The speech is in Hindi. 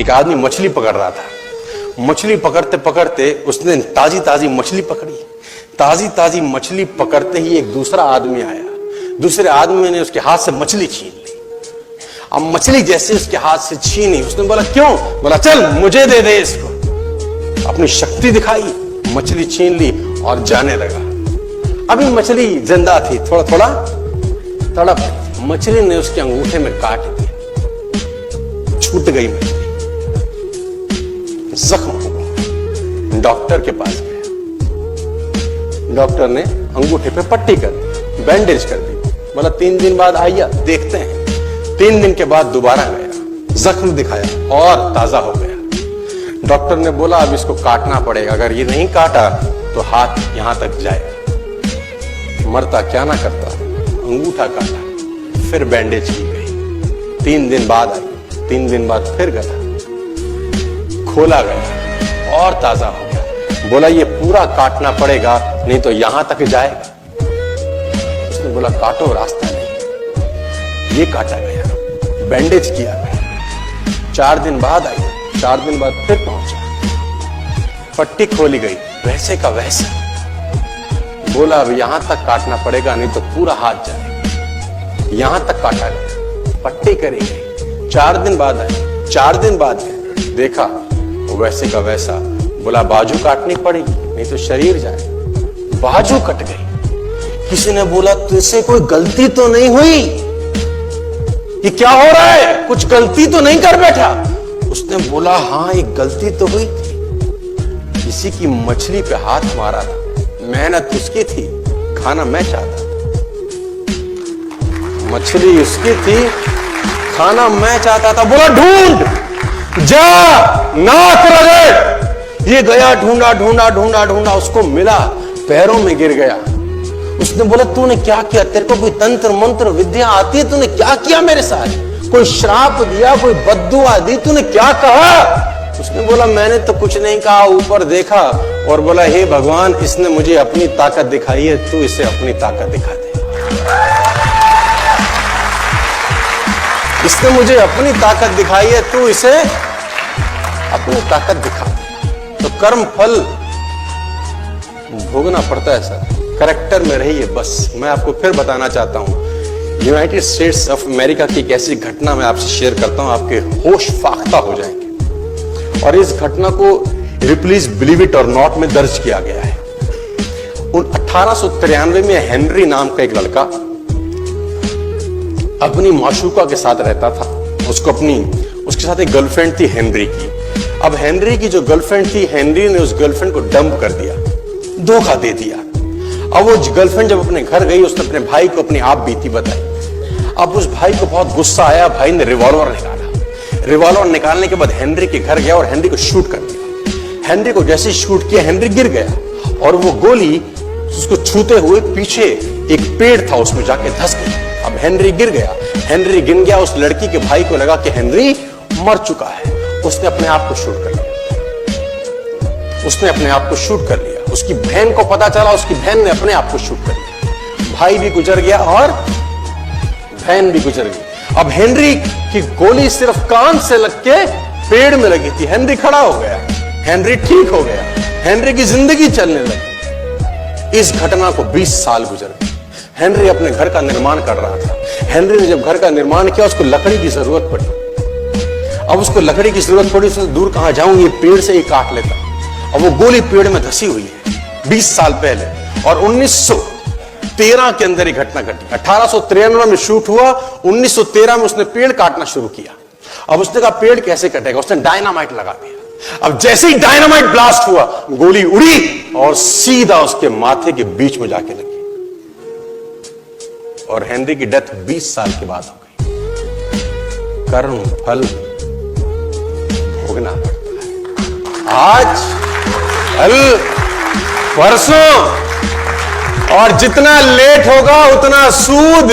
एक आदमी मछली पकड़ रहा था। मछली पकड़ते पकड़ते उसने ताजी ताजी मछली पकड़ी। ताजी ताजी मछली पकड़ते ही एक दूसरा आदमी आया। दूसरे आदमी ने उसके हाथ से मछली छीन ली। अब मछली जैसे उसके हाथ से छीनी, उसने बोला क्यों? बोला चल मुझे दे दे इसको। अपनी शक्ति दिखाई, मछली छीन ली और जाने लगा। अभी मछली जिंदा थी, थोड़ा थोड़ा तड़प। मछली ने उसके अंगूठे में काट दिया, छूट गई मछली, जख्म हो गया। डॉक्टर के पास गया। डॉक्टर ने अंगूठे पे पट्टी कर दी, बैंडेज कर दी। बोला 3 दिन बाद आइए देखते हैं। 3 दिन के बाद दोबारा गया, जख्म दिखाया और ताजा हो गया। डॉक्टर ने बोला अब इसको काटना पड़ेगा, अगर ये नहीं काटा तो हाथ यहां तक जाएगा। मरता क्या ना करता, अंगूठा काटा, फिर बैंडेज की गई। 3 दिन बाद आई, 3 दिन बाद फिर गया, खोला गया और ताजा हो गया। बोला ये पूरा काटना पड़ेगा नहीं तो यहां तक जाएगा। उसने बोला काटो, रास्ता नहीं। ये काटा गया, बैंडेज किया गया। 4 दिन बाद आई, 4 दिन बाद फिर पहुंचा, पट्टी खोली गई, वैसे का वैसा। बोला अब यहां तक काटना पड़ेगा नहीं तो पूरा हाथ जाएगा। यहां तक काटा गया, पट्टी करी गई। 4 दिन बाद आई, 4 दिन बाद गए, देखा वैसे का वैसा। बोला बाजू काटनी पड़ेगी नहीं तो शरीर जाए। बाजू कट गई। किसी ने बोला तुझसे कोई गलती तो नहीं हुई? ये क्या हो रहा है? कुछ गलती तो नहीं कर बैठा? उसने बोला हाँ एक गलती तो हुई थी। किसी की मछली पे हाथ मारा था, मेहनत उसकी थी, खाना मैं चाहता था। मछली उसकी थी, खाना मैं चाहता था। बोला ढूंढ, जा, नाक रगड़। ये गया, ढूंढा ढूंढा ढूंढा ढूंढा, उसको मिला, पैरों में गिर गया। उसने बोला तूने क्या किया? तेरे को कोई तंत्र मंत्र विद्या आती है? तूने क्या किया मेरे साथ? कोई श्राप दिया, कोई बद्दुआ दी? तूने क्या कहा? उसने बोला मैंने तो कुछ नहीं कहा, ऊपर देखा और बोला हे भगवान इसने मुझे अपनी ताकत दिखाई है, तू इसे अपनी ताकत दिखा दे। इसने मुझे अपनी ताकत दिखाई है, तू इसे अपनी ताकत दिखा दे। तो कर्म फल भोगना पड़ता है सर, करेक्टर में रहिए बस। मैं आपको फिर बताना चाहता हूं, यूनाइटेड स्टेट्स ऑफ अमेरिका की एक ऐसी घटना मैं आपसे शेयर करता हूं, आपके होश फाख्ता हो जाएंगे। और इस घटना को प्लीज बिलीव इट और नॉट में दर्ज किया गया है। 1893 में हेनरी नाम का एक लड़का अपनी माशूका के साथ रहता था। उसके साथ एक गर्लफ्रेंड थी हेनरी की। अब हेनरी की जो गर्लफ्रेंड थी, हेनरी ने उस गर्लफ्रेंड को डंप कर दिया, धोखा दे दिया। अब वो गर्लफ्रेंड जब अपने घर गई, उसने अपने भाई को अपनी आप बीती बताई। अब उस भाई को बहुत गुस्सा आया, भाई ने रिवॉल्वर निकाला। रिवॉल्वर निकालने के बाद हेनरी के घर गया और हेनरी को शूट कर दिया। हेनरी को जैसे शूट किया, हेनरी गिर गया और वो गोली उसको छूते हुए पीछे एक पेड़ था उसमें जाके धंस गई। अब हेनरी गिर गया, हेनरी गिर गया। उस लड़की के भाई को लगा कि हेनरी मर चुका है, उसने अपने आप को शूट कर लिया। उसने अपने आप को शूट कर लिया। उसकी बहन को पता चला, उसकी बहन ने अपने आप को शूट कर लिया। भाई भी गुजर गया और बहन भी गुजर गई। अब हेनरी की गोली सिर्फ कान से लग के पेड़ में लगी थी। हेनरी खड़ा हो गया, हेनरी ठीक हो गया, हेनरी की जिंदगी चलने लगी। इस घटना को 20 साल गुजर गए। हेनरी अपने घर का निर्माण कर रहा था। हेनरी ने जब घर का निर्माण किया, उसको लकड़ी की जरूरत पड़ी। अब उसको लकड़ी की जरूरत पड़ी, उसने दूर कहां जाऊं, ये पेड़ से ही काट लेता। अब वो गोली पेड़ में धसी हुई है 20 साल पहले। और 1913 के अंदर ये घटना घटी। 1893 में शूट हुआ, 1913 में उसने पेड़ काटना शुरू किया। अब उसने कहा पेड़ कैसे कटेगा, उसने डायनामाइट लगा दिया। अब जैसे ही डायनामाइट ब्लास्ट हुआ, गोली उड़ी और सीधा उसके माथे के बीच में जाके लगी और हेनरी की डेथ 20 साल के बाद हो गई। कर्म फल भोगना पड़ता है। आज, कल, परसों, और जितना लेट होगा उतना सूद।